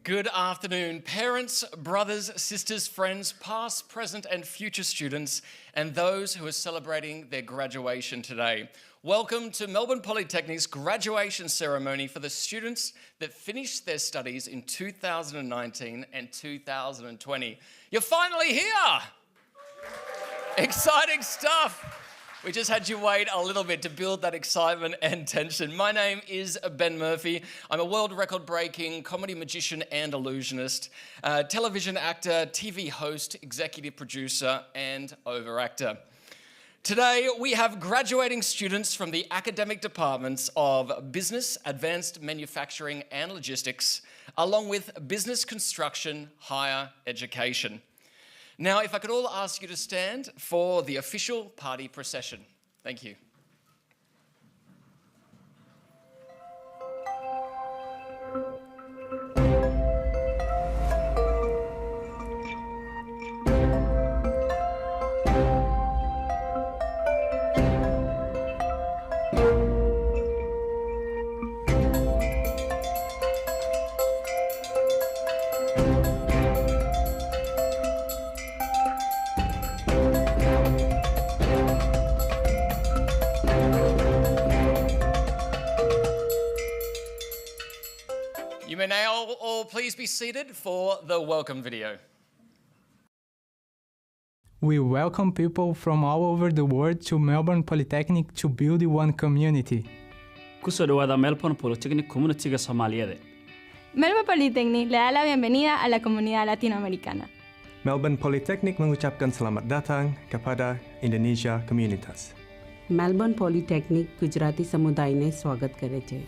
Good afternoon, parents, brothers, sisters, friends, past, present and future students, and those who are celebrating their graduation today. Welcome to Melbourne Polytechnic's graduation ceremony for the students that finished their studies in 2019 and 2020. You're finally here! Exciting stuff! We just had you wait a little bit to build that excitement and tension. My name is Ben Murphy. I'm a world record-breaking comedy magician and illusionist, television actor, TV host, executive producer, and overactor. Today, we have graduating students from the academic departments of Business, Advanced Manufacturing and Logistics, along with Business Construction, Higher Education. Now, if I could all ask you to stand for the official party procession. Thank you. You may now all please be seated for the welcome video. We welcome people from all over the world to Melbourne Polytechnic to build one community. Kusoo dhawaada Melbourne Polytechnic Community-ga Soomaaliyeed. Melbourne Polytechnic le da la bienvenida a la comunidad latinoamericana. Melbourne Polytechnic mengucapkan selamat datang kepada Indonesia Communitas. Melbourne Polytechnic Gujarati સમુદાયને સ્વાગત કરે છે.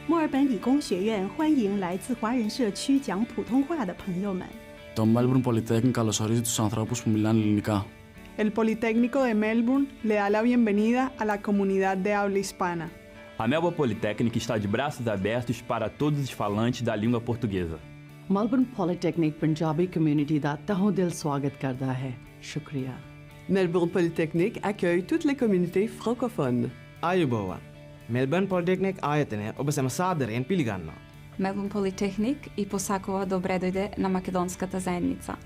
墨尔本理工学院欢迎来自华人社区讲普通话的朋友们。 Το Melbourne Polytechnic καλωσορίζει τους ανθρώπους που μιλάνε ελληνικά. El Politécnico de Melbourne le da la bienvenida a la comunidad de habla hispana. A Melbourne Polytechnic está de braços abertos para todos os falantes da língua portuguesa. Melbourne Polytechnic Punjabi community ਦਾ ਤਹਿ ਦਿਲ ਸਵਾਗਤ ਕਰਦਾ ਹੈ। ਸ਼ੁਕਰੀਆ। Melbourne Polytechnic accueille toutes les communautés francophones. Ayubowan. Melbourne Polytechnic ආයතනය ඔබ සැම සාදරයෙන් පිළිගන්නවා. Melbourne Polytechnic и посакува добре дојде на македонската заедница.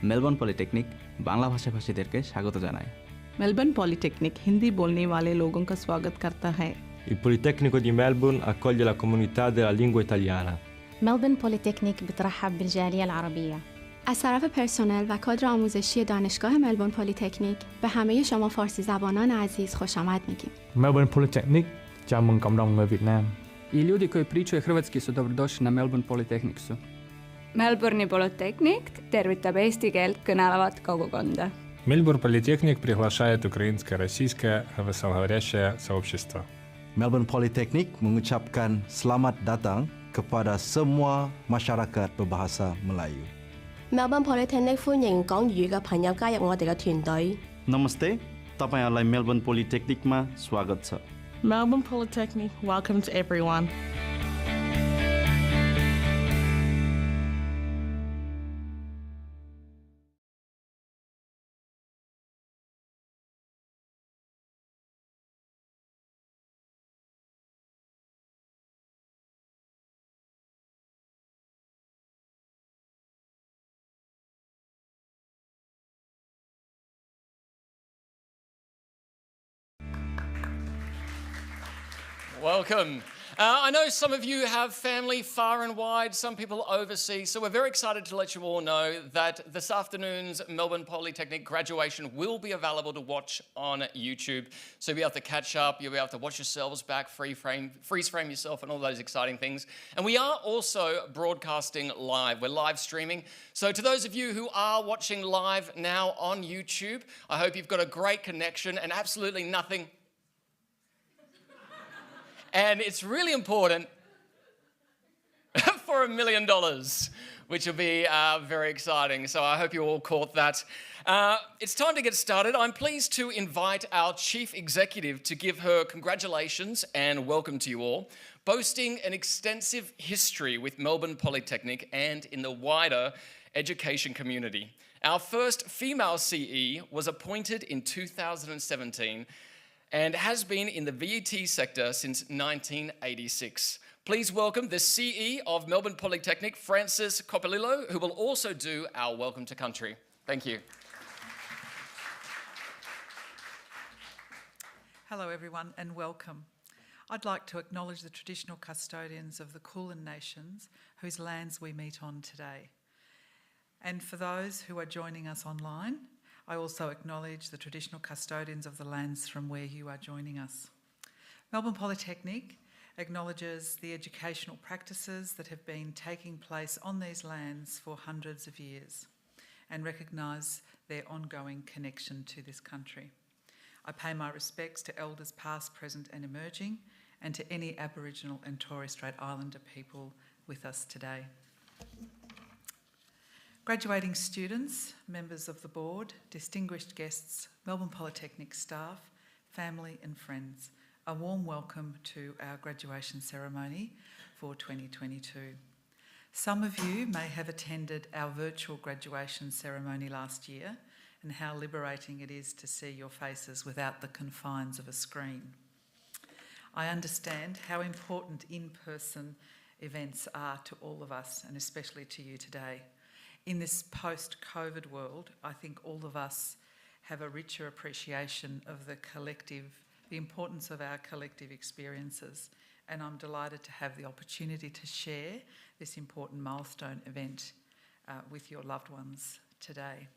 Melbourne Polytechnic Bangla भाषाभाषीদেরকে স্বাগত জানায়। Melbourne Polytechnic हिंदी बोलने वाले लोगों का स्वागत करता है। Il Politecnico di Melbourne accoglie la comunità della lingua italiana. Melbourne Polytechnic بترحب بالجالية العربية. از طرف پرسنل و کادر آموزشی دانشگاه ملبورن پلی‌تکنیک به همه شما فارسی زبانان عزیز خوش آمد میگیم. Melbourne Polytechnic chào mừng cộng đồng người Việt Nam. I ljudi koji pričaju hrvatski su dobrodošli na Melbourne Polytechnicsu. Melbourne'i Polytechnic tervitab eesti keelt kõnelevat kogukonda. Melbourne Polytechnic приглашает украинское, российское, русскоговорящее сообщество. Melbourne Polytechnic mengucapkan selamat datang kepada semua masyarakat berbahasa Melayu. Melbourne Polytechnic 歡迎講粵語嘅朋友加入我哋嘅團隊。 Namaste, तपाईहरुलाई Melbourne Polytechnicमा स्वागत छ। Melbourne Polytechnic welcomes everyone. Welcome. I know some of you have family far and wide, some people overseas, so we're very excited to let you all know that this afternoon's Melbourne Polytechnic graduation will be available to watch on YouTube. So you'll be able to catch up, you'll be able to watch yourselves back, freeze frame yourself and all those exciting things. And we are also broadcasting live. We're live streaming. So to those of you who are watching live now on YouTube, I hope you've got a great connection and absolutely nothing. And it's really important for $1 million, which will be very exciting. So I hope you all caught that. It's time to get started. I'm pleased to invite our Chief Executive to give her congratulations and welcome to you all, boasting an extensive history with Melbourne Polytechnic and in the wider education community. Our first female CE was appointed in 2017, and has been in the VET sector since 1986. Please welcome the CE of Melbourne Polytechnic, Francis Coppolillo, who will also do our Welcome to Country. Thank you. Hello everyone and welcome. I'd like to acknowledge the traditional custodians of the Kulin Nations whose lands we meet on today. And for those who are joining us online, I also acknowledge the traditional custodians of the lands from where you are joining us. Melbourne Polytechnic acknowledges the educational practices that have been taking place on these lands for hundreds of years and recognise their ongoing connection to this country. I pay my respects to elders past, present and emerging, and to any Aboriginal and Torres Strait Islander people with us today. Graduating students, members of the board, distinguished guests, Melbourne Polytechnic staff, family and friends, a warm welcome to our graduation ceremony for 2022. Some of you may have attended our virtual graduation ceremony last year, and how liberating it is to see your faces without the confines of a screen. I understand how important in-person events are to all of us, and especially to you today. In this post-COVID world, I think all of us have a richer appreciation of the importance of our collective experiences, and I'm delighted to have the opportunity to share this important milestone event with your loved ones today.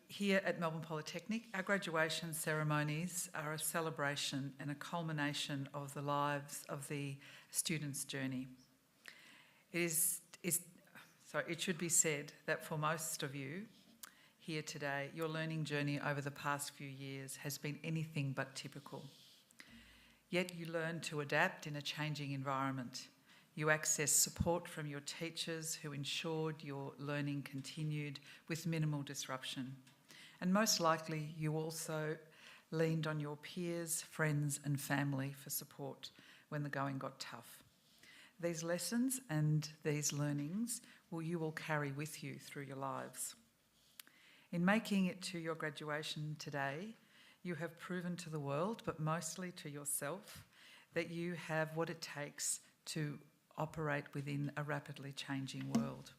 Here at Melbourne Polytechnic, our graduation ceremonies are a celebration and a culmination of the lives of the students' journey. It should be said that for most of you here today, your learning journey over the past few years has been anything but typical. Yet you learn to adapt in a changing environment. You access support from your teachers who ensured your learning continued with minimal disruption. And most likely, you also leaned on your peers, friends and family for support when the going got tough. These lessons and these learnings you will carry with you through your lives. In making it to your graduation today, you have proven to the world, but mostly to yourself, that you have what it takes to operate within a rapidly changing world.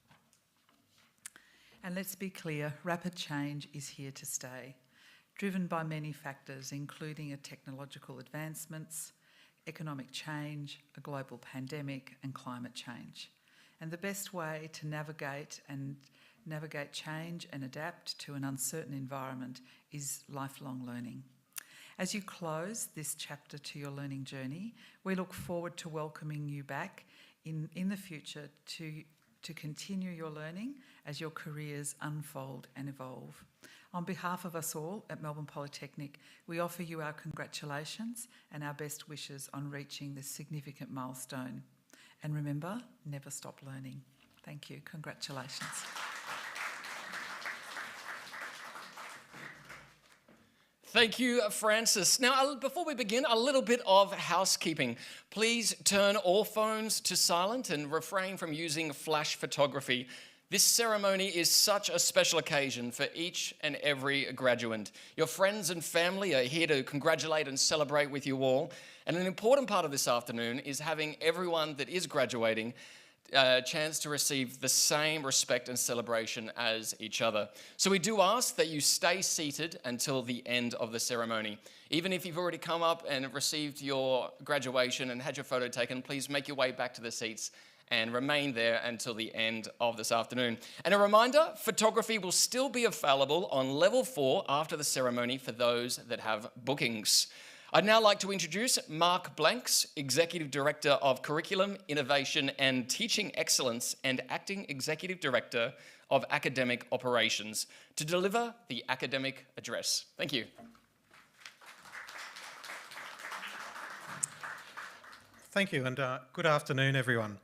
And let's be clear, rapid change is here to stay, driven by many factors, including technological advancements, economic change, a global pandemic, and climate change. And the best way to navigate change and adapt to an uncertain environment is lifelong learning. As you close this chapter to your learning journey, we look forward to welcoming you back in the future to continue your learning as your careers unfold and evolve. On behalf of us all at Melbourne Polytechnic, we offer you our congratulations and our best wishes on reaching this significant milestone. And remember, never stop learning. Thank you. Congratulations. Thank you, Francis. Now, before we begin, a little bit of housekeeping. Please turn all phones to silent and refrain from using flash photography. This ceremony is such a special occasion for each and every graduand. Your friends and family are here to congratulate and celebrate with you all. And an important part of this afternoon is having everyone that is graduating a chance to receive the same respect and celebration as each other. So we do ask that you stay seated until the end of the ceremony. Even if you've already come up and received your graduation and had your photo taken, please make your way back to the seats and remain there until the end of this afternoon. And a reminder, photography will still be available on level 4 after the ceremony for those that have bookings. I'd now like to introduce Mark Blanks, Executive Director of Curriculum, Innovation and Teaching Excellence and Acting Executive Director of Academic Operations, to deliver the academic address. Thank you. Thank you, and good afternoon, everyone.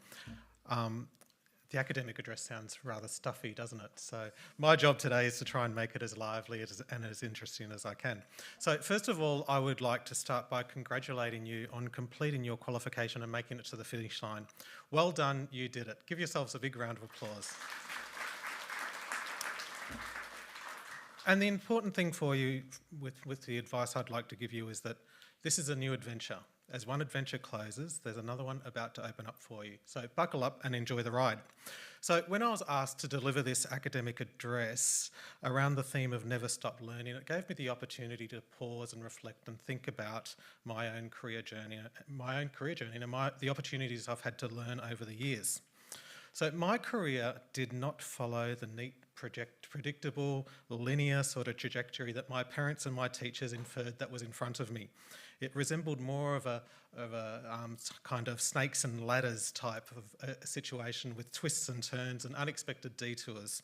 The academic address sounds rather stuffy, doesn't it? So my job today is to try and make it as lively and as interesting as I can. So first of all, I would like to start by congratulating you on completing your qualification and making it to the finish line. Well done, you did it. Give yourselves a big round of applause. And the important thing for you with the advice I'd like to give you is that this is a new adventure. As one adventure closes, there's another one about to open up for you. So buckle up and enjoy the ride. So when I was asked to deliver this academic address around the theme of never stop learning, it gave me the opportunity to pause and reflect and think about my own career journey and the opportunities I've had to learn over the years. So my career did not follow the neat, predictable, linear sort of trajectory that my parents and my teachers inferred that was in front of me. It resembled more of a kind of snakes and ladders type of situation with twists and turns and unexpected detours.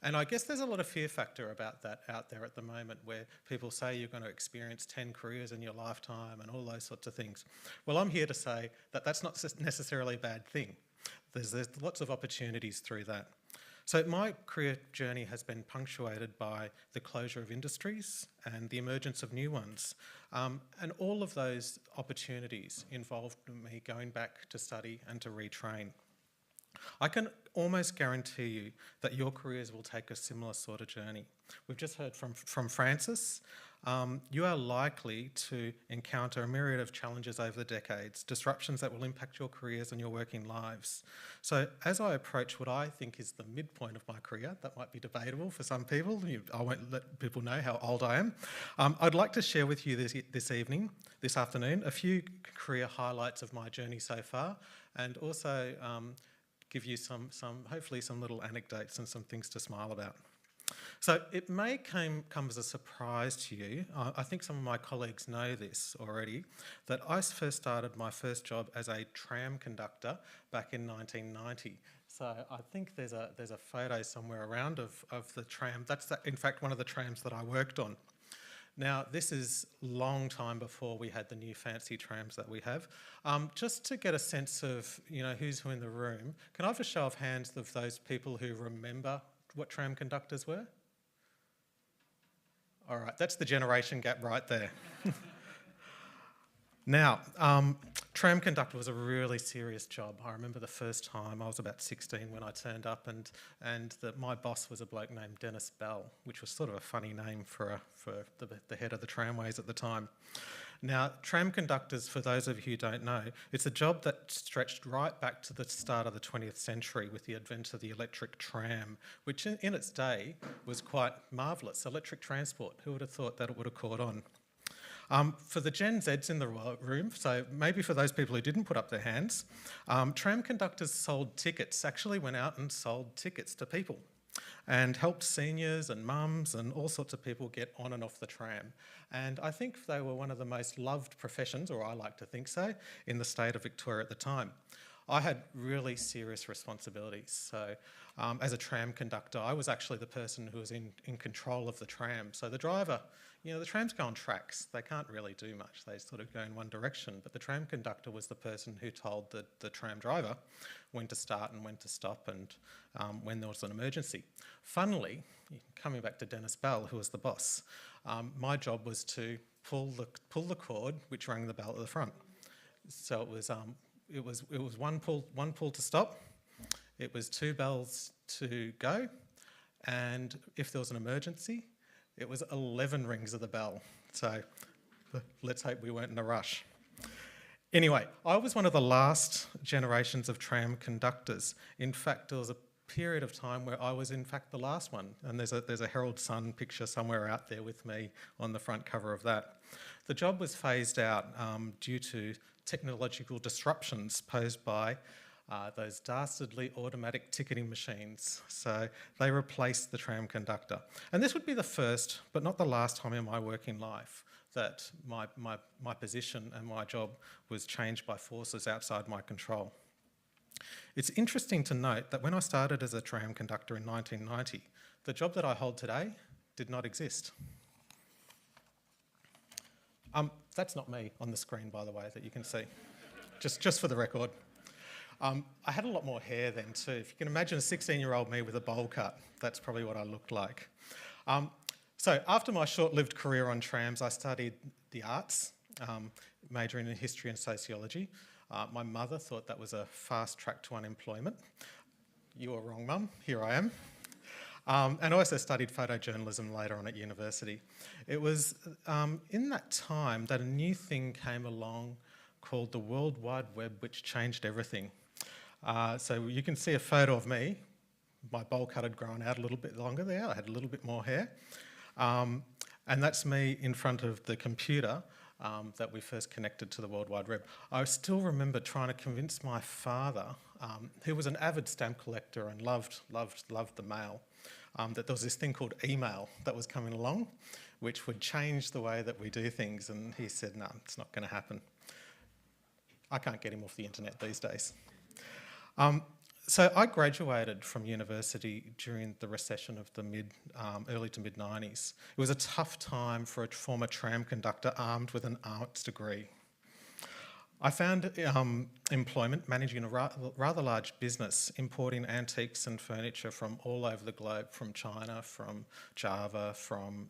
And I guess there's a lot of fear factor about that out there at the moment, where people say you're going to experience 10 careers in your lifetime and all those sorts of things. Well, I'm here to say that that's not necessarily a bad thing. There's lots of opportunities through that. So my career journey has been punctuated by the closure of industries and the emergence of new ones. And all of those opportunities involved me going back to study and to retrain. I can almost guarantee you that your careers will take a similar sort of journey. We've just heard from Francis. You are likely to encounter a myriad of challenges over the decades, disruptions that will impact your careers and your working lives. So as I approach what I think is the midpoint of my career, that might be debatable for some people, I won't let people know how old I am, I'd like to share with you this afternoon, a few career highlights of my journey so far, and also give you hopefully some little anecdotes and some things to smile about. So it may come as a surprise to you, I think some of my colleagues know this already, that I first started my first job as a tram conductor back in 1990. So I think there's a photo somewhere around of the tram. That's in fact one of the trams that I worked on. Now, this is a long time before we had the new fancy trams that we have. Just to get a sense of who's who in the room, can I have a show of hands of those people who remember what tram conductors were? All right, that's the generation gap right there. Now, tram conductor was a really serious job. I remember the first time, I was about 16 when I turned up, and my boss was a bloke named Dennis Bell, which was sort of a funny name for the head of the tramways at the time. Now, tram conductors, for those of you who don't know, it's a job that stretched right back to the start of the 20th century with the advent of the electric tram, which in its day was quite marvellous. Electric transport, who would have thought that it would have caught on? For the Gen Zs in the room, so maybe for those people who didn't put up their hands, tram conductors sold tickets, actually went out and sold tickets to people and helped seniors and mums and all sorts of people get on and off the tram. And I think they were one of the most loved professions, or I like to think so, in the state of Victoria at the time. I had really serious responsibilities. So as a tram conductor, I was actually the person who was in control of the tram. So the driver, the trams go on tracks. They can't really do much. They sort of go in one direction. But the tram conductor was the person who told the tram driver when to start and when to stop and when there was an emergency. Funnily, coming back to Dennis Bell, who was the boss, my job was to pull the cord which rang the bell at the front. So it was one pull to stop, it was 2 bells to go, and if there was an emergency, it was 11 rings of the bell. So let's hope we weren't in a rush. Anyway, I was one of the last generations of tram conductors. In fact, there was a period of time where I was in fact the last one, and there's a Herald Sun picture somewhere out there with me on the front cover of that. The job was phased out due to technological disruptions posed by those dastardly automatic ticketing machines. So they replaced the tram conductor. And this would be the first, but not the last time in my working life that my position and my job was changed by forces outside my control. It's interesting to note that when I started as a tram conductor in 1990, the job that I hold today did not exist. That's not me on the screen, by the way, that you can see, just for the record. I had a lot more hair then too. If you can imagine a 16-year-old me with a bowl cut, that's probably what I looked like. So after my short-lived career on trams, I studied the arts, majoring in history and sociology. My mother thought that was a fast track to unemployment. You were wrong, Mum. Here I am. And I also studied photojournalism later on at university. It was in that time that a new thing came along called the World Wide Web, which changed everything. So you can see a photo of me. My bowl cut had grown out a little bit longer there. I had a little bit more hair. And that's me in front of the computer that we first connected to the World Wide Web. I still remember trying to convince my father, who was an avid stamp collector and loved the mail, that there was this thing called email that was coming along, which would change the way that we do things. And he said, no, it's not going to happen. I can't get him off the internet these days. So I graduated from university during the recession of the early to mid-90s. It was a tough time for a former tram conductor armed with an arts degree. I found employment managing a rather large business, importing antiques and furniture from all over the globe, from China, from Java, from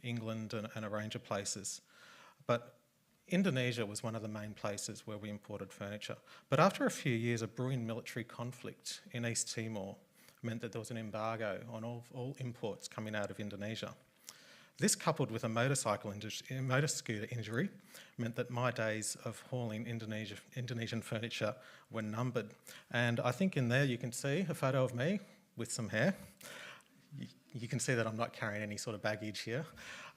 England and a range of places. But Indonesia was one of the main places where we imported furniture. But after a few years, a brewing military conflict in East Timor meant that there was an embargo on all imports coming out of Indonesia. This, coupled with a motor scooter injury, meant that my days of hauling Indonesian furniture were numbered. And I think in there you can see a photo of me with some hair. You can see that I'm not carrying any sort of baggage here.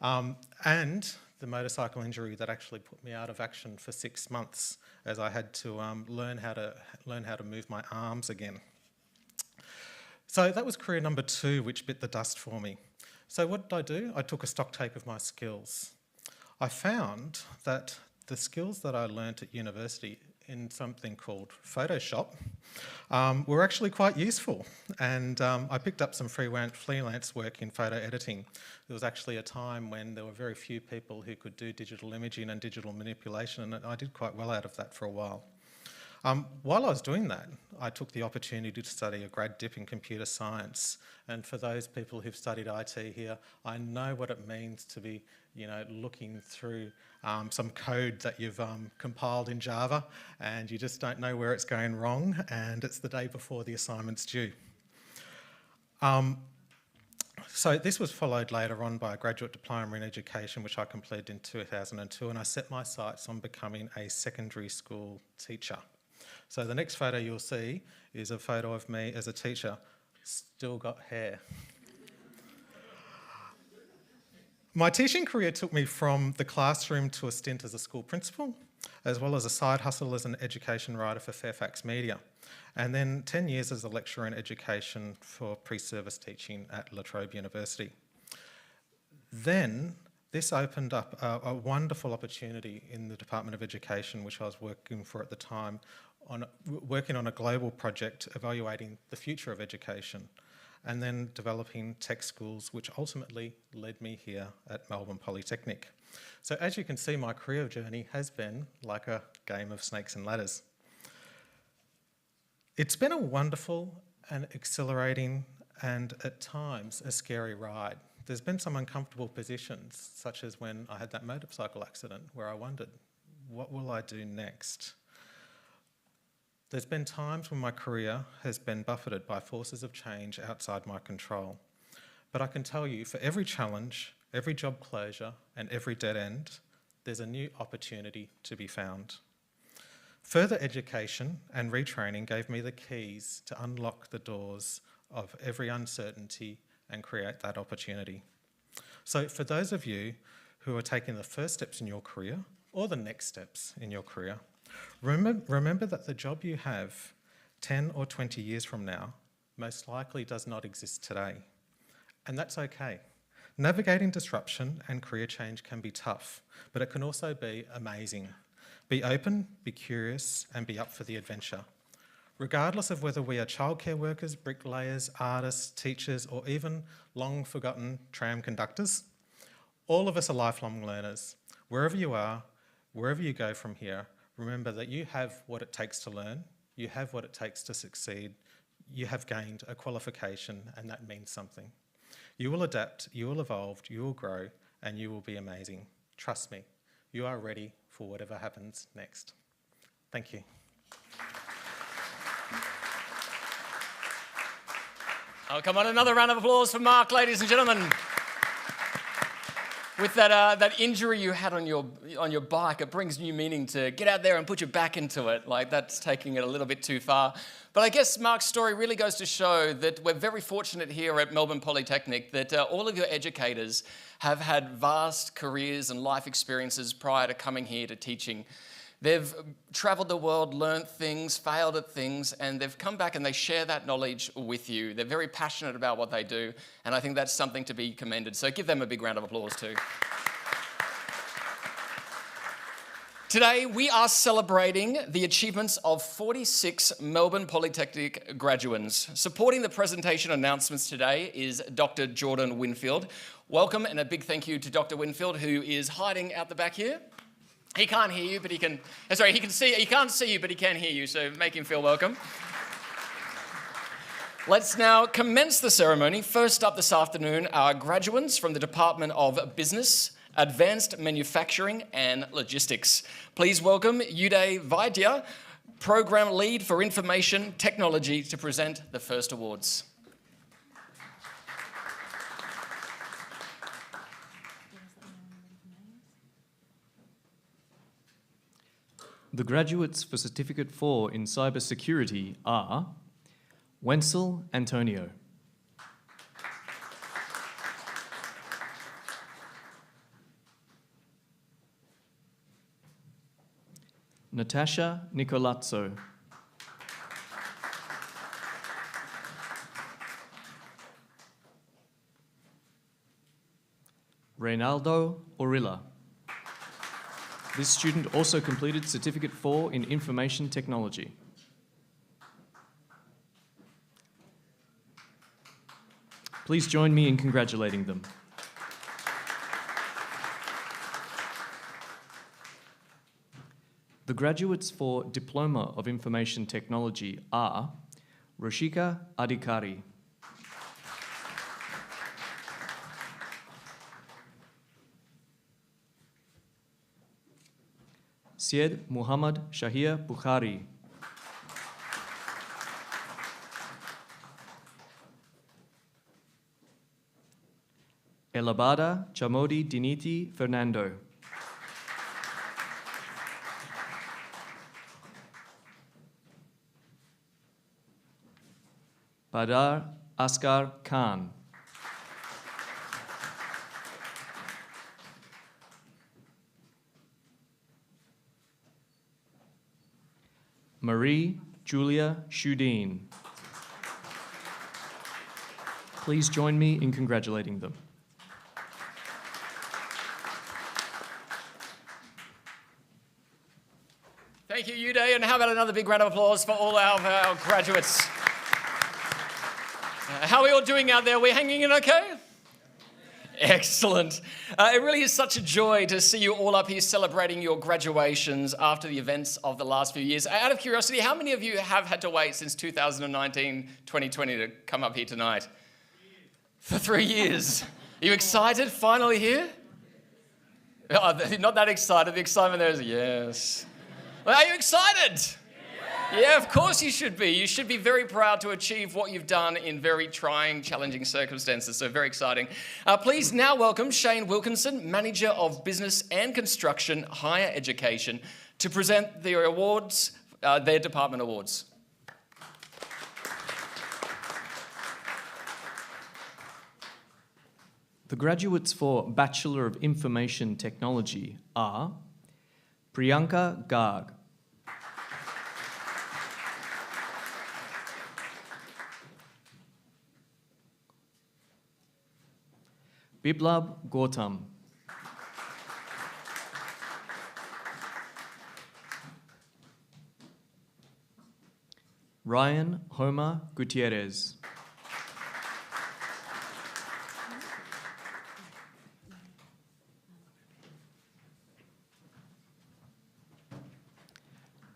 And the motorcycle injury that actually put me out of action for 6 months, as I had to learn how to move my arms again. So that was career number 2, which bit the dust for me. So what did I do? I took a stock take of my skills. I found that the skills that I learnt at university in something called Photoshop were actually quite useful. And I picked up some freelance work in photo editing. There was actually a time when there were very few people who could do digital imaging and digital manipulation, and I did quite well out of that for a while. While I was doing that, I took the opportunity to study a grad dip in computer science. And for those people who've studied IT here, I know what it means to be, looking through some code that you've compiled in Java, and you just don't know where it's going wrong, and it's the day before the assignment's due. So this was followed later on by a graduate diploma in education, which I completed in 2002, and I set my sights on becoming a secondary school teacher. So the next photo you'll see is a photo of me as a teacher, still got hair. My teaching career took me from the classroom to a stint as a school principal, as well as a side hustle as an education writer for Fairfax Media, and then 10 years as a lecturer in education for pre-service teaching at La Trobe University. Then this opened up a wonderful opportunity in the Department of Education, which I was working for at the time, working on a global project evaluating the future of education, and then developing tech schools, which ultimately led me here at Melbourne Polytechnic. So as you can see, my career journey has been like a game of snakes and ladders. It's been a wonderful and exhilarating and at times a scary ride. There's been some uncomfortable positions, such as when I had that motorcycle accident where I wondered, what will I do next? There's been times when my career has been buffeted by forces of change outside my control. But I can tell you, for every challenge, every job closure, and every dead end, there's a new opportunity to be found. Further education and retraining gave me the keys to unlock the doors of every uncertainty and create that opportunity. So for those of you who are taking the first steps in your career, or the next steps in your career, remember that the job you have 10 or 20 years from now most likely does not exist today. And that's okay. Navigating disruption and career change can be tough, but it can also be amazing. Be open, be curious, and be up for the adventure. Regardless of whether we are childcare workers, bricklayers, artists, teachers, or even long-forgotten tram conductors, all of us are lifelong learners. Wherever you are, wherever you go from here, remember that you have what it takes to learn, you have what it takes to succeed, you have gained a qualification, and that means something. You will adapt, you will evolve, you will grow, and you will be amazing. Trust me, you are ready for whatever happens next. Thank you. Oh, come on, another round of applause for Mark, ladies and gentlemen. With that injury you had on your bike, it brings new meaning to get out there and put your back into it. Like, that's taking it a little bit too far. But I guess Mark's story really goes to show that we're very fortunate here at Melbourne Polytechnic that all of your educators have had vast careers and life experiences prior to coming here to teaching. They've travelled the world, learnt things, failed at things, and they've come back and they share that knowledge with you. They're very passionate about what they do, and I think that's something to be commended. So give them a big round of applause too. Today, we are celebrating the achievements of 46 Melbourne Polytechnic graduates. Supporting the presentation announcements today is Dr. Jordan Winfield. Welcome, and a big thank you to Dr. Winfield, who is hiding out the back here. He can't hear you, but he can, sorry, he can't see you, but he can hear you, so make him feel welcome. Let's now commence the ceremony. First up this afternoon are graduates from the Department of Business, Advanced Manufacturing and Logistics. Please welcome Uday Vaidya, Program Lead for Information Technology, to present the first awards. The graduates for Certificate 4 in Cybersecurity are Wenzel Antonio, Natasha Nicolazzo, Reynaldo Orilla. This student also completed Certificate 4 in Information Technology. Please join me in congratulating them. The graduates for Diploma of Information Technology are Roshika Adhikari, Syed Muhammad Shahir Bukhari, Elabada Chamodi Diniti Fernando, Badar Askar Khan, Marie Julia Shudeen. Please join me in congratulating them. Thank you, Uday, and how about another big round of applause for all our graduates. How are we all doing out there? We're hanging in okay? Excellent. It really is such a joy to see you all up here celebrating your graduations after the events of the last few years. Out of curiosity, how many of you have had to wait since 2019, 2020 to come up here tonight? For 3 years. Are you excited? Finally here? Oh, not that excited. The excitement there is yes. Well, are you excited? Yeah, of course you should be. You should be very proud to achieve what you've done in very trying, challenging circumstances. So very exciting. Please now welcome Shane Wilkinson, Manager of Business and Construction Higher Education, to present their awards, their department awards. The graduates for Bachelor of Information Technology are Priyanka Garg, Biplab Gautam, Ryan Homer Gutierrez,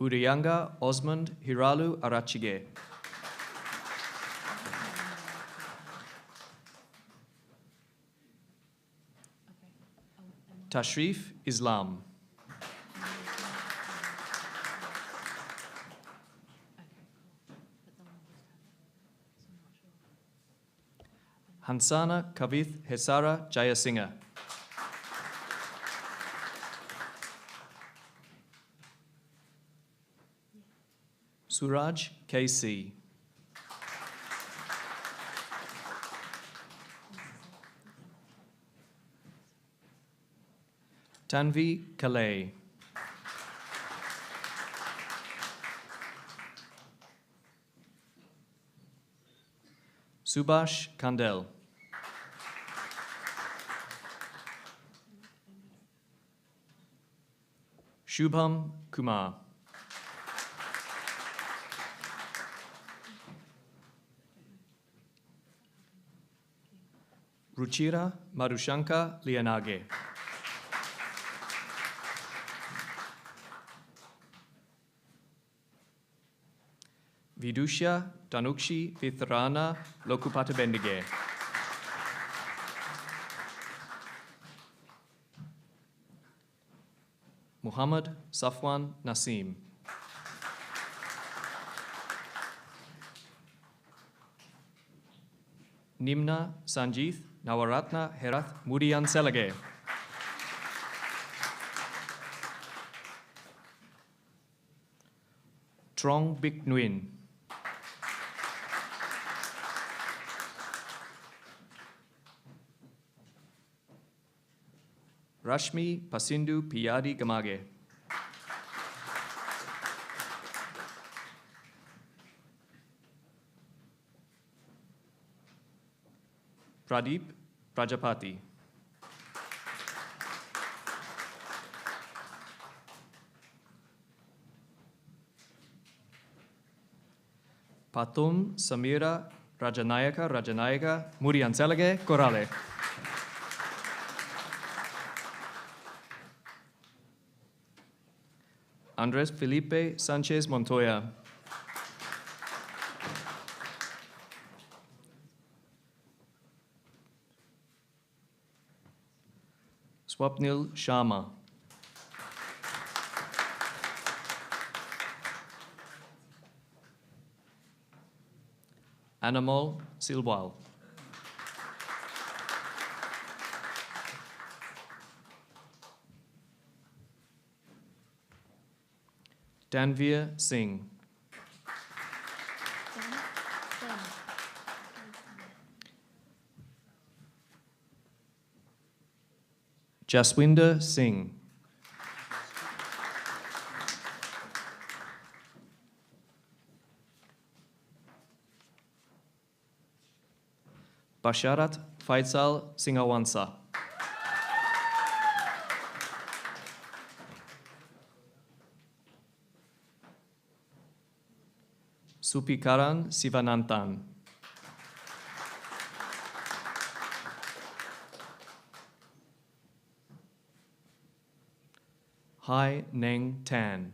Udayanga Osmond Hiralu Arachige, Tashrif Islam, Hansana Kavith Hesara Jayasinghe. Suraj KC. Tanvi Kalei. Subhash Kandel. Shubham Kumar. Ruchira Madhushanka Lianage. Vidusha Tanukshi Vitharana Lokupata Bendige. Muhammad Safwan Nasim. Nimna Sanjith Nawaratna Herath Mudian Selage. Trong Bik Nguyen. Rashmi Pasindu Piyadi Gamage. Pradeep Prajapati. Patum Samira Rajanayaka Murianselage Corale. Andres Felipe Sanchez Montoya. Swapnil Sharma. Anamol Silwal. Danveer Singh. Jaswinder Singh. Basharat Faisal Singawansa. Supikaran Sivananthan. Hai Neng Tan.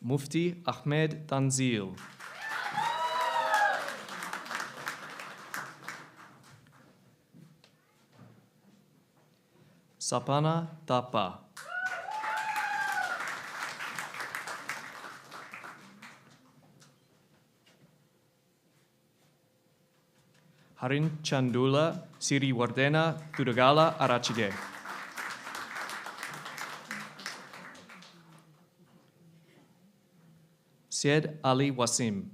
Mufti Ahmed Tanzil. Sapana Tapa. Harin Chandula Siriwardena Tudagala Arachige. Syed Ali Wasim.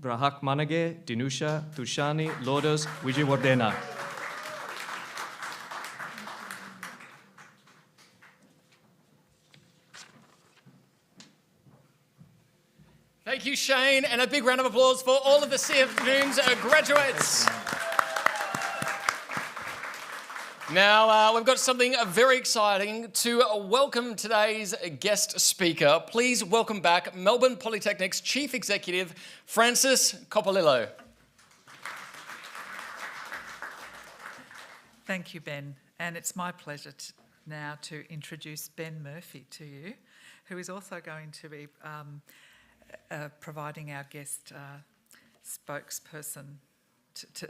Brahak Manage Dinusha Tushani Lourdes Wijewardena. Thank you, Shane, and a big round of applause for all of the Sea of Dreams graduates. Now, we've got something very exciting to welcome today's guest speaker. Please welcome back Melbourne Polytechnic's Chief Executive, Francis Coppolillo. Thank you, Ben. And it's my pleasure now to introduce Ben Murphy to you, who is also going to be providing our guest spokesperson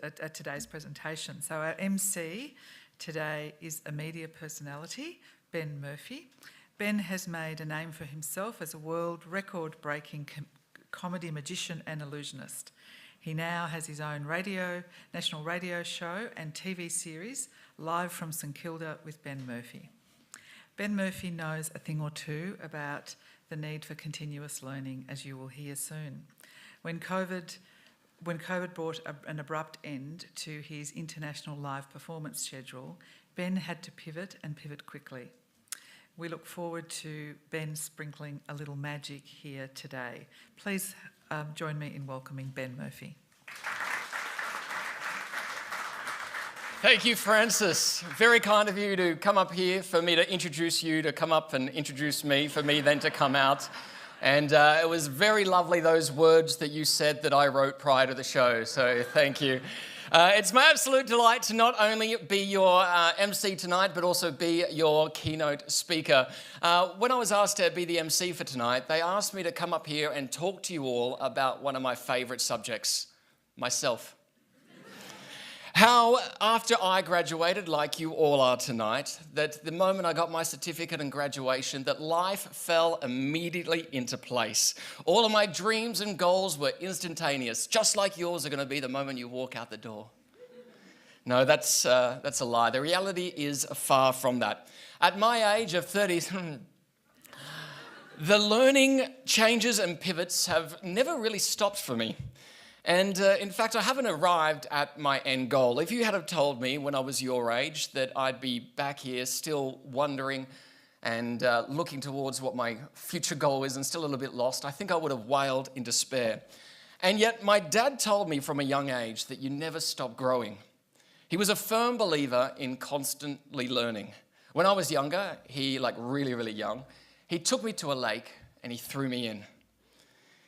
at today's presentation. So our MC today is a media personality, Ben Murphy. Ben has made a name for himself as a world record-breaking comedy magician and illusionist. He now has his own national radio show and TV series, Live from St Kilda with Ben Murphy. Ben Murphy knows a thing or two about the need for continuous learning, as you will hear soon. When COVID brought an abrupt end to his international live performance schedule, Ben had to pivot and pivot quickly. We look forward to Ben sprinkling a little magic here today. Please join me in welcoming Ben Murphy. Thank you, Francis. Very kind of you to come up here, for me to introduce you, to come up and introduce me, for me then to come out. And it was very lovely, those words that you said that I wrote prior to the show, so thank you. It's my absolute delight to not only be your MC tonight, but also be your keynote speaker. When I was asked to be the MC for tonight, they asked me to come up here and talk to you all about one of my favourite subjects, myself. How, after I graduated, like you all are tonight, that the moment I got my certificate and graduation, that life fell immediately into place. All of my dreams and goals were instantaneous, just like yours are going to be the moment you walk out the door. No, that's a lie. The reality is far from that. At my age of 30, the learning changes and pivots have never really stopped for me. And in fact, I haven't arrived at my end goal. If you had have told me when I was your age that I'd be back here still wondering and looking towards what my future goal is and still a little bit lost, I think I would have wailed in despair. And yet my dad told me from a young age that you never stop growing. He was a firm believer in constantly learning. When I was younger, really, really young, he took me to a lake and he threw me in.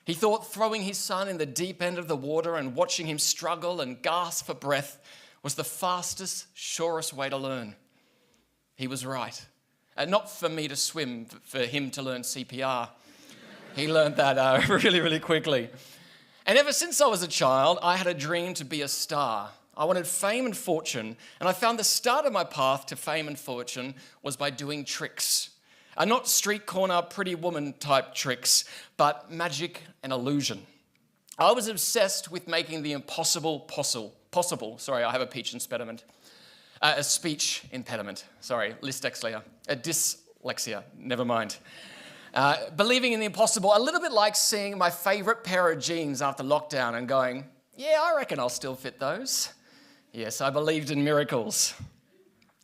He thought throwing his son in the deep end of the water and watching him struggle and gasp for breath was the fastest, surest way to learn. He was right. And not for me to swim, for him to learn CPR. He learned that really, really quickly. And ever since I was a child, I had a dream to be a star. I wanted fame and fortune, and I found the start of my path to fame and fortune was by doing tricks. Not street corner, pretty woman type tricks, but magic and illusion. I was obsessed with making the impossible possible. Sorry, I have a speech impediment. Dyslexia, never mind. Believing in the impossible, a little bit like seeing my favourite pair of jeans after lockdown and going, yeah, I reckon I'll still fit those. Yes, I believed in miracles.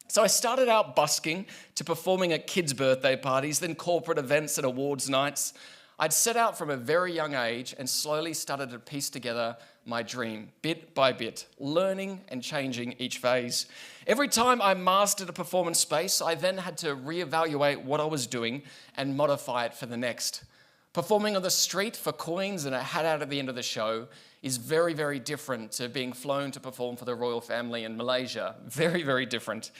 So I started out busking to performing at kids' birthday parties, then corporate events and awards nights. I'd set out from a very young age and slowly started to piece together my dream, bit by bit, learning and changing each phase. Every time I mastered a performance space, I then had to reevaluate what I was doing and modify it for the next. Performing on the street for coins and a hat out at the end of the show is very, very different to being flown to perform for the royal family in Malaysia. Very, very different.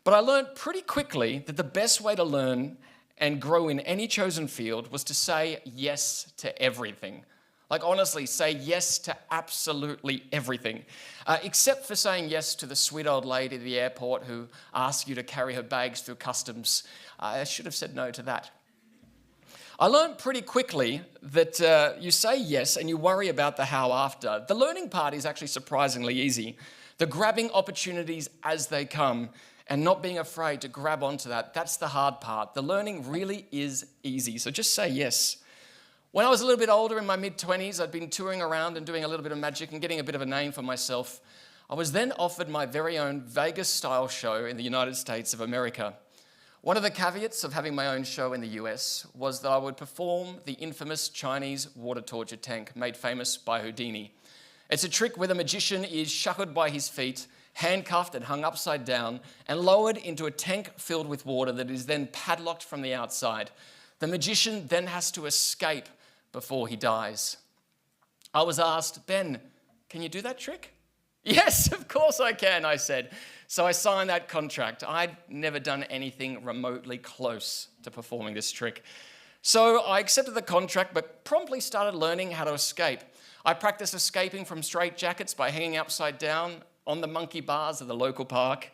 But I learned pretty quickly that the best way to learn and grow in any chosen field was to say yes to everything. Like honestly, say yes to absolutely everything. Except for saying yes to the sweet old lady at the airport who asked you to carry her bags through customs. I should have said no to that. I learned pretty quickly that you say yes and you worry about the how after. The learning part is actually surprisingly easy. The grabbing opportunities as they come and not being afraid to grab onto that, that's the hard part. The learning really is easy, so just say yes. When I was a little bit older, in my mid-20s, I'd been touring around and doing a little bit of magic and getting a bit of a name for myself. I was then offered my very own Vegas-style show in the United States of America. One of the caveats of having my own show in the US was that I would perform the infamous Chinese water torture tank made famous by Houdini. It's a trick where the magician is shackled by his feet, handcuffed and hung upside down, and lowered into a tank filled with water that is then padlocked from the outside. The magician then has to escape before he dies. I was asked, Ben, can you do that trick? Yes, of course I can, I said. So I signed that contract. I'd never done anything remotely close to performing this trick. So I accepted the contract, but promptly started learning how to escape. I practiced escaping from straitjackets by hanging upside down on the monkey bars of the local park.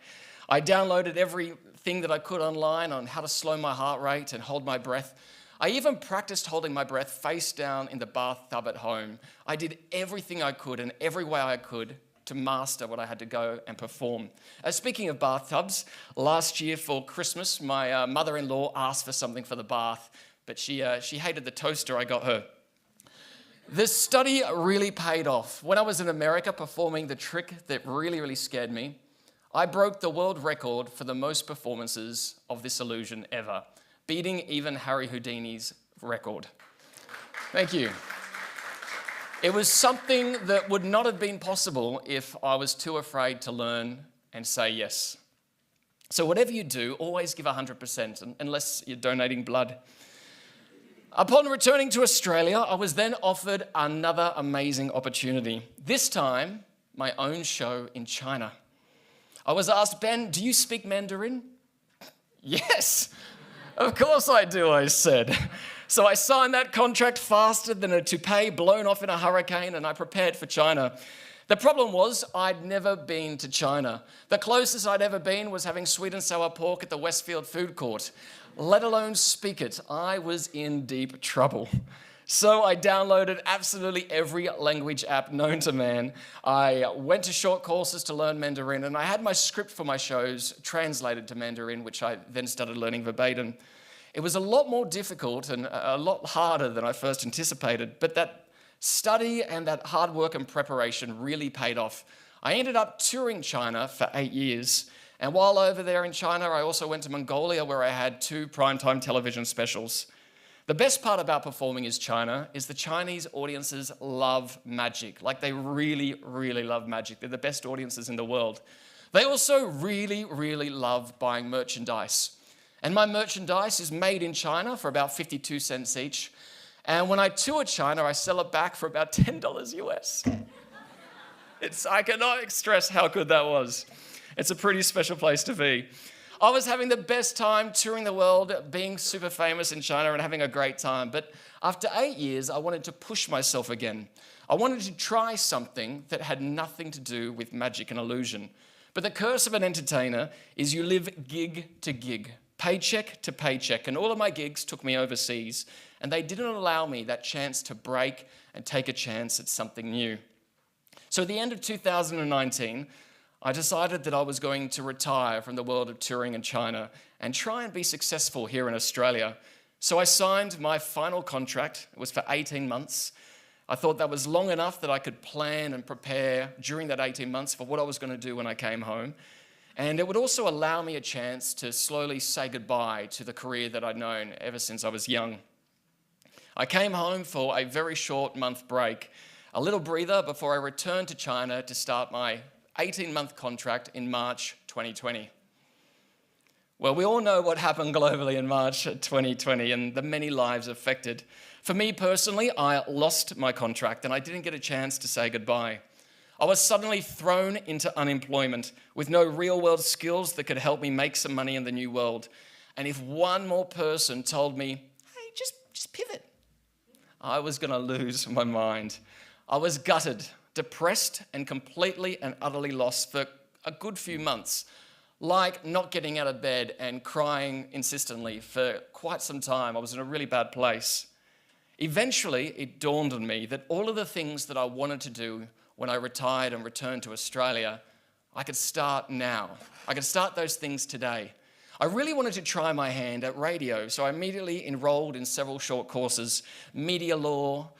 I downloaded everything that I could online on how to slow my heart rate and hold my breath. I even practiced holding my breath face down in the bathtub at home. I did everything I could in every way I could to master what I had to go and perform. Speaking of bathtubs, last year for Christmas, my mother-in-law asked for something for the bath, but she hated the toaster I got her. This study really paid off. When I was in America performing the trick that really, really scared me, I broke the world record for the most performances of this illusion ever, beating even Harry Houdini's record. Thank you. It was something that would not have been possible if I was too afraid to learn and say yes. So whatever you do, always give 100%, unless you're donating blood. Upon returning to Australia, I was then offered another amazing opportunity. This time, my own show in China. I was asked, Ben, do you speak Mandarin? Yes, of course I do, I said. So I signed that contract faster than a toupee blown off in a hurricane, and I prepared for China. The problem was I'd never been to China. The closest I'd ever been was having sweet and sour pork at the Westfield Food Court. Let alone speak it. I was in deep trouble. So I downloaded absolutely every language app known to man. I went to short courses to learn Mandarin, and I had my script for my shows translated to Mandarin, which I then started learning verbatim. It was a lot more difficult and a lot harder than I first anticipated, but that study and that hard work and preparation really paid off. I ended up touring China for 8 years. And while over there in China, I also went to Mongolia, where I had 2 primetime television specials. The best part about performing in China is the Chinese audiences love magic. Like, they really, really love magic. They're the best audiences in the world. They also really, really love buying merchandise. And my merchandise is made in China for about 52 cents each. And when I tour China, I sell it back for about $10 US. I cannot stress how good that was. It's a pretty special place to be. I was having the best time touring the world, being super famous in China and having a great time. But after 8 years, I wanted to push myself again. I wanted to try something that had nothing to do with magic and illusion. But the curse of an entertainer is you live gig to gig, paycheck to paycheck. And all of my gigs took me overseas. And they didn't allow me that chance to break and take a chance at something new. So at the end of 2019, I decided that I was going to retire from the world of touring in China and try and be successful here in Australia. So I signed my final contract. It was for 18 months. I thought that was long enough that I could plan and prepare during that 18 months for what I was going to do when I came home. And it would also allow me a chance to slowly say goodbye to the career that I'd known ever since I was young. I came home for a very short month break, a little breather before I returned to China to start my 18-month contract in March 2020. Well, we all know what happened globally in March 2020 and the many lives affected. For me personally, I lost my contract and I didn't get a chance to say goodbye. I was suddenly thrown into unemployment with no real-world skills that could help me make some money in the new world. And if one more person told me, hey, just pivot, I was going to lose my mind. I was gutted, depressed, and completely and utterly lost for a good few months, like not getting out of bed and crying insistently for quite some time. I was in a really bad place. Eventually, it dawned on me that all of the things that I wanted to do when I retired and returned to Australia, I could start now. I could start those things today. I really wanted to try my hand at radio, so I immediately enrolled in several short courses: media law,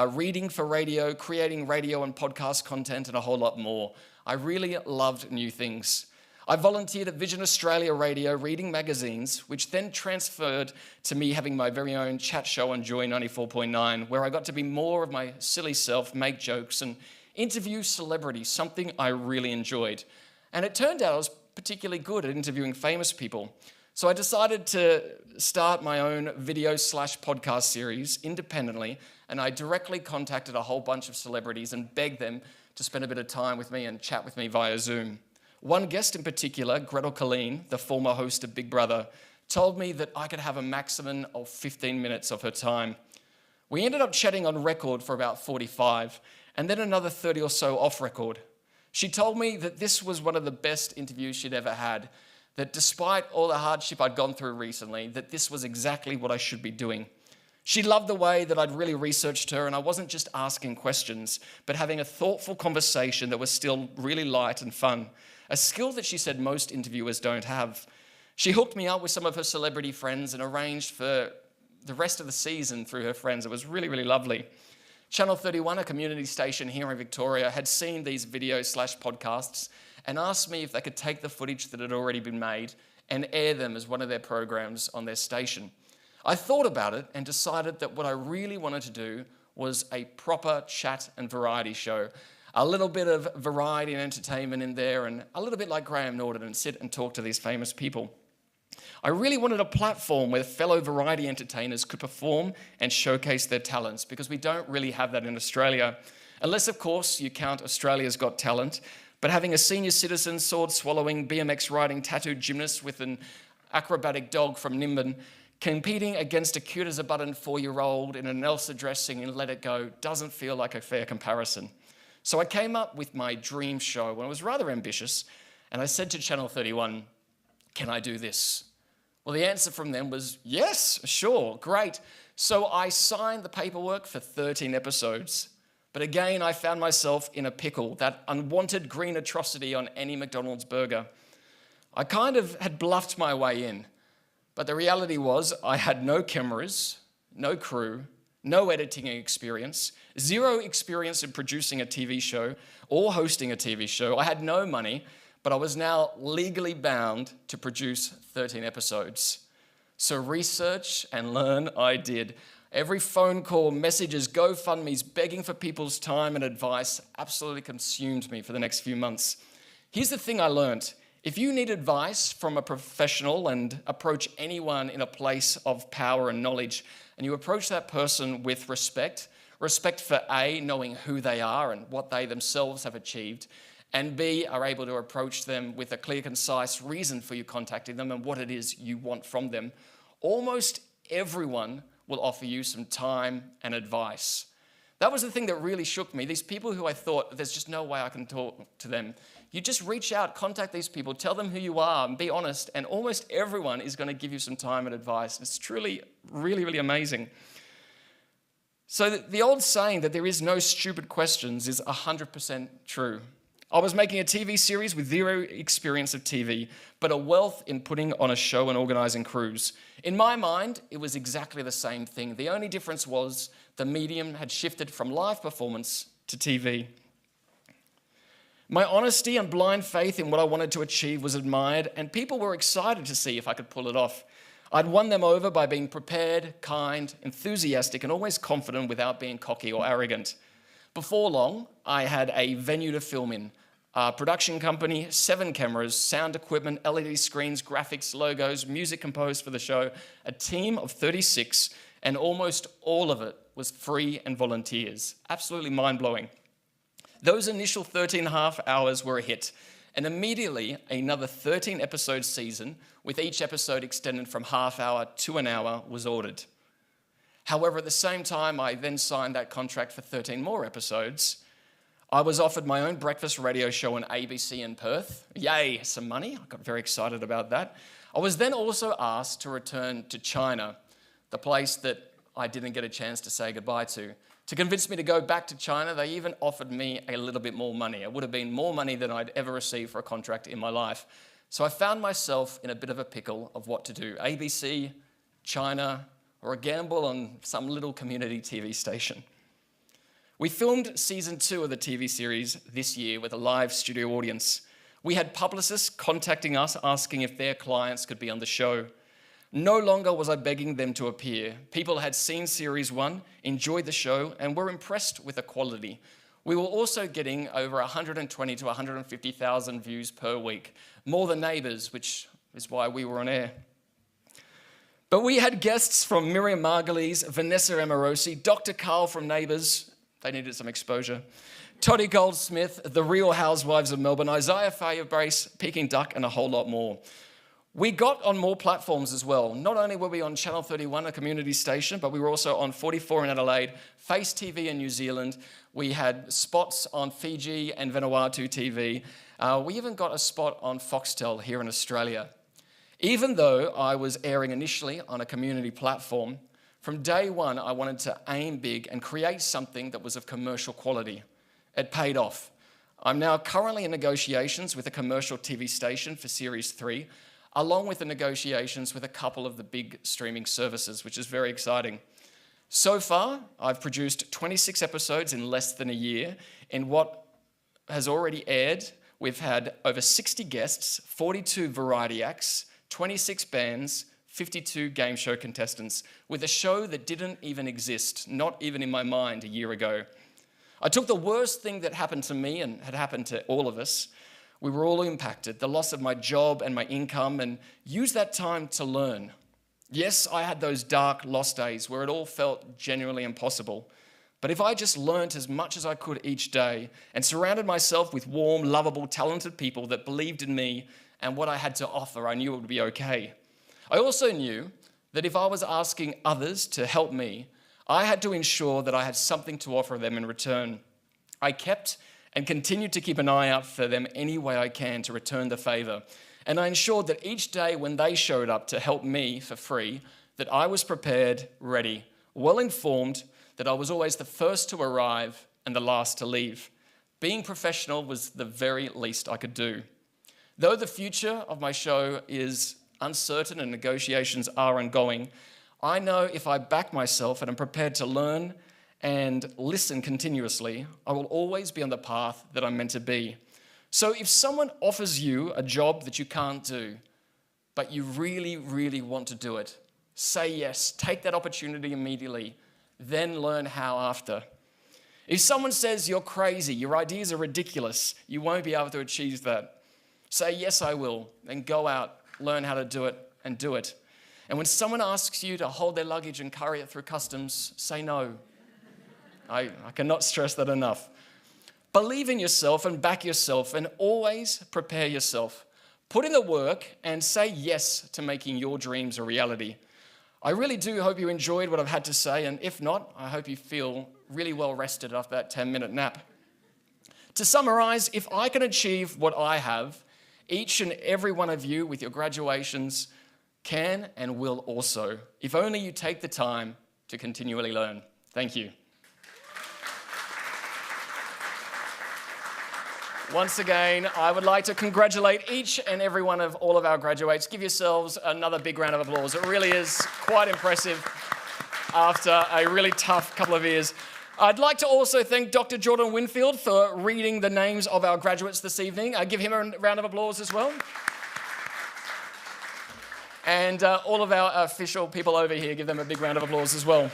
reading for radio, creating radio and podcast content, and a whole lot more. I really loved new things. I volunteered at Vision Australia Radio, reading magazines, which then transferred to me having my very own chat show on Joy 94.9, where I got to be more of my silly self, make jokes, and interview celebrities, something I really enjoyed. And it turned out I was particularly good at interviewing famous people. So I decided to start my own video/podcast series independently, and I directly contacted a whole bunch of celebrities and begged them to spend a bit of time with me and chat with me via Zoom. One guest in particular, Gretel Colleen, the former host of Big Brother, told me that I could have a maximum of 15 minutes of her time. We ended up chatting on record for about 45, and then another 30 or so off record. She told me that this was one of the best interviews she'd ever had, that despite all the hardship I'd gone through recently, that this was exactly what I should be doing. She loved the way that I'd really researched her, and I wasn't just asking questions, but having a thoughtful conversation that was still really light and fun, a skill that she said most interviewers don't have. She hooked me up with some of her celebrity friends and arranged for the rest of the season through her friends. It was really, really lovely. Channel 31, a community station here in Victoria, had seen these videos/podcasts and asked me if they could take the footage that had already been made and air them as one of their programs on their station. I thought about it and decided that what I really wanted to do was a proper chat and variety show. A little bit of variety and entertainment in there, and a little bit like Graham Norton, and sit and talk to these famous people. I really wanted a platform where fellow variety entertainers could perform and showcase their talents, because we don't really have that in Australia. Unless, of course, you count Australia's Got Talent. But having a senior citizen, sword-swallowing, BMX-riding, tattooed gymnast with an acrobatic dog from Nimbin competing against a cute-as-a-button 4-year-old in an Elsa dress singing Let It Go doesn't feel like a fair comparison. So I came up with my dream show, and it was rather ambitious, and I said to Channel 31, "Can I do this?" Well, the answer from them was, yes, sure, great. So I signed the paperwork for 13 episodes. But again, I found myself in a pickle, that unwanted green atrocity on any McDonald's burger. I kind of had bluffed my way in, but the reality was I had no cameras, no crew, no editing experience, zero experience in producing a TV show or hosting a TV show. I had no money, but I was now legally bound to produce 13 episodes. So research and learn I did. Every phone call, messages, GoFundMes, begging for people's time and advice absolutely consumed me for the next few months. Here's the thing I learned. If you need advice from a professional and approach anyone in a place of power and knowledge, and you approach that person with respect for A, knowing who they are and what they themselves have achieved, and B, are able to approach them with a clear, concise reason for you contacting them and what it is you want from them, almost everyone will offer you some time and advice. That was the thing that really shook me. These people who I thought, there's just no way I can talk to them. You just reach out, contact these people, tell them who you are, and be honest, and almost everyone is going to give you some time and advice. It's truly, really, really amazing. So the old saying that there is no stupid questions is 100% true. I was making a TV series with zero experience of TV, but a wealth in putting on a show and organising crews. In my mind, it was exactly the same thing. The only difference was the medium had shifted from live performance to TV. My honesty and blind faith in what I wanted to achieve was admired, and people were excited to see if I could pull it off. I'd won them over by being prepared, kind, enthusiastic, and always confident without being cocky or arrogant. Before long, I had a venue to film in, a production company, 7 cameras, sound equipment, LED screens, graphics, logos, music composed for the show, a team of 36, and almost all of it was free and volunteers. Absolutely mind-blowing. Those initial 13.5 hours were a hit, and immediately another 13-episode season, with each episode extended from half hour to an hour, was ordered. However, at the same time, I then signed that contract for 13 more episodes. I was offered my own breakfast radio show on ABC in Perth. Yay, some money. I got very excited about that. I was then also asked to return to China, the place that I didn't get a chance to say goodbye to. To convince me to go back to China, they even offered me a little bit more money. It would have been more money than I'd ever received for a contract in my life. So I found myself in a bit of a pickle of what to do. ABC, China, or a gamble on some little community TV station. We filmed season 2 of the TV series this year with a live studio audience. We had publicists contacting us asking if their clients could be on the show. No longer was I begging them to appear. People had seen series 1, enjoyed the show, and were impressed with the quality. We were also getting over 120 to 150,000 views per week, more than Neighbours, which is why we were on air. But we had guests from Miriam Margolyes, Vanessa Amorosi, Dr. Carl from Neighbours, they needed some exposure, Toddy Goldsmith, The Real Housewives of Melbourne, Isaiah Faye-Brace, Peking Duck, and a whole lot more. We got on more platforms as well. Not only were we on Channel 31, a community station, but we were also on 44 in Adelaide, Face TV in New Zealand. We had spots on Fiji and Vanuatu TV. We even got a spot on Foxtel here in Australia. Even though I was airing initially on a community platform, from day one I wanted to aim big and create something that was of commercial quality. It paid off. I'm now currently in negotiations with a commercial TV station for Series 3, along with the negotiations with a couple of the big streaming services, which is very exciting. So far, I've produced 26 episodes in less than a year. In what has already aired, we've had over 60 guests, 42 variety acts, 26 bands, 52 game show contestants, with a show that didn't even exist, not even in my mind a year ago. I took the worst thing that happened to me and had happened to all of us. We were all impacted, the loss of my job and my income, and used that time to learn. Yes, I had those dark, lost days where it all felt genuinely impossible. But if I just learnt as much as I could each day and surrounded myself with warm, lovable, talented people that believed in me and what I had to offer, I knew it would be okay. I also knew that if I was asking others to help me, I had to ensure that I had something to offer them in return. I kept and continued to keep an eye out for them any way I can to return the favour. And I ensured that each day when they showed up to help me for free, that I was prepared, ready, well informed, that I was always the first to arrive and the last to leave. Being professional was the very least I could do. Though the future of my show is uncertain and negotiations are ongoing, I know if I back myself and am prepared to learn and listen continuously, I will always be on the path that I'm meant to be. So if someone offers you a job that you can't do, but you really, really want to do it, say yes, take that opportunity immediately, then learn how after. If someone says you're crazy, your ideas are ridiculous, you won't be able to achieve that, say yes, I will, then go out, learn how to do it, and do it. And when someone asks you to hold their luggage and carry it through customs, say no. I cannot stress that enough. Believe in yourself and back yourself and always prepare yourself. Put in the work and say yes to making your dreams a reality. I really do hope you enjoyed what I've had to say, and if not, I hope you feel really well rested after that 10-minute nap. To summarise, if I can achieve what I have, each and every one of you with your graduations can and will also, if only you take the time to continually learn. Thank you. Once again, I would like to congratulate each and every one of all of our graduates. Give yourselves another big round of applause. It really is quite impressive after a really tough couple of years. I'd like to also thank Dr. Jordan Winfield for reading the names of our graduates this evening. Give him a round of applause as well. And all of our official people over here, give them a big round of applause as well.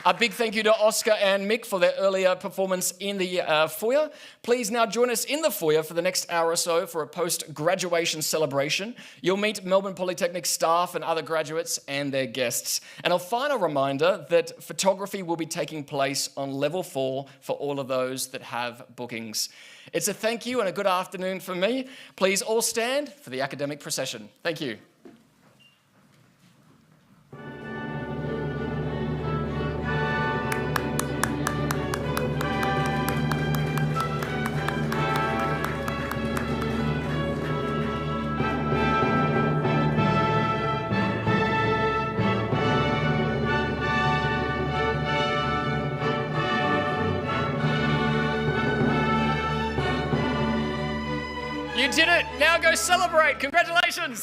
A big thank you to Oscar and Mick for their earlier performance in the foyer. Please now join us in the foyer for the next hour or so for a post-graduation celebration. You'll meet Melbourne Polytechnic staff and other graduates and their guests. And a final reminder that photography will be taking place on level 4 for all of those that have bookings. It's a thank you and a good afternoon from me. Please all stand for the academic procession. Thank you. You did it! Now go celebrate! Congratulations!